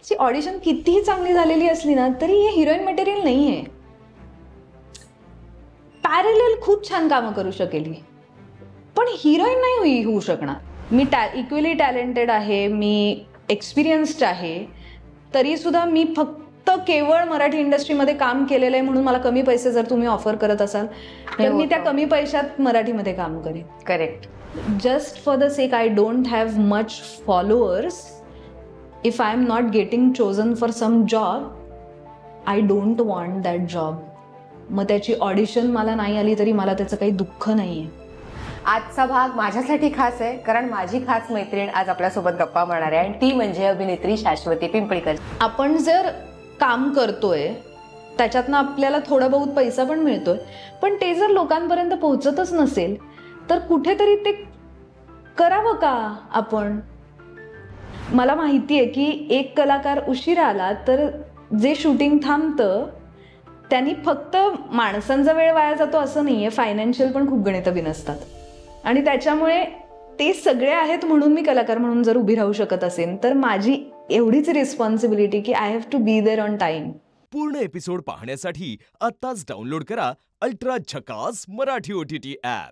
ती ऑडिशन कितीही चांगली झालेली असली ना तरी हे हिरोईन मटेरियल नाही आहे. पॅरलल खूप छान कामं करू शकेल पण हिरोईन नाही होऊ शकणार. मी इक्वली टॅलेंटेड आहे, मी एक्सपिरियन्स्ड आहे, तरी सुद्धा मी फक्त केवळ मराठी इंडस्ट्रीमध्ये काम केलेलं आहे म्हणून मला कमी पैसे जर तुम्ही ऑफर करत असाल तर मी त्या कमी पैशात मराठीमध्ये काम करेन. Correct. Just for the sake I don't have much followers. If I am not getting chosen for some job, I don't want that job. मग त्याची ऑडिशन मला नाही आली तरी मला त्याचं काही दुःख नाही आहे. आजचा भाग माझ्यासाठी खास आहे कारण माझी खास मैत्रीण आज आपल्यासोबत गप्पा मारणार आहे आणि ती म्हणजे अभिनेत्री शाश्वती पिंपळकर. आपण जर काम करतोय त्याच्यातनं आपल्याला थोडा बहुत पैसा पण मिळतोय, पण ते जर लोकांपर्यंत पोहोचतच नसेल तर कुठेतरी ते करावं का आपण. मला माहिती आहे की एक कलाकार उशिरा आला तर जे शूटिंग थांबतं त्यांनी फक्त माणसांचा वेळ वाया जातो असं नाही आहे, फायनान्शियल पण खूप गणितं बिनसतात आणि त्याच्यामुळे ते सगळे आहेत म्हणून मी कलाकार म्हणून जर उभी राहू शकत असेल तर माझी एवढीच रिस्पॉन्सिबिलिटी की I have to be there on time. पूर्ण एपिसोड पाहण्यासाठी आत्ताच डाउनलोड करा अल्ट्रा झकास मराठी OTT ॲप.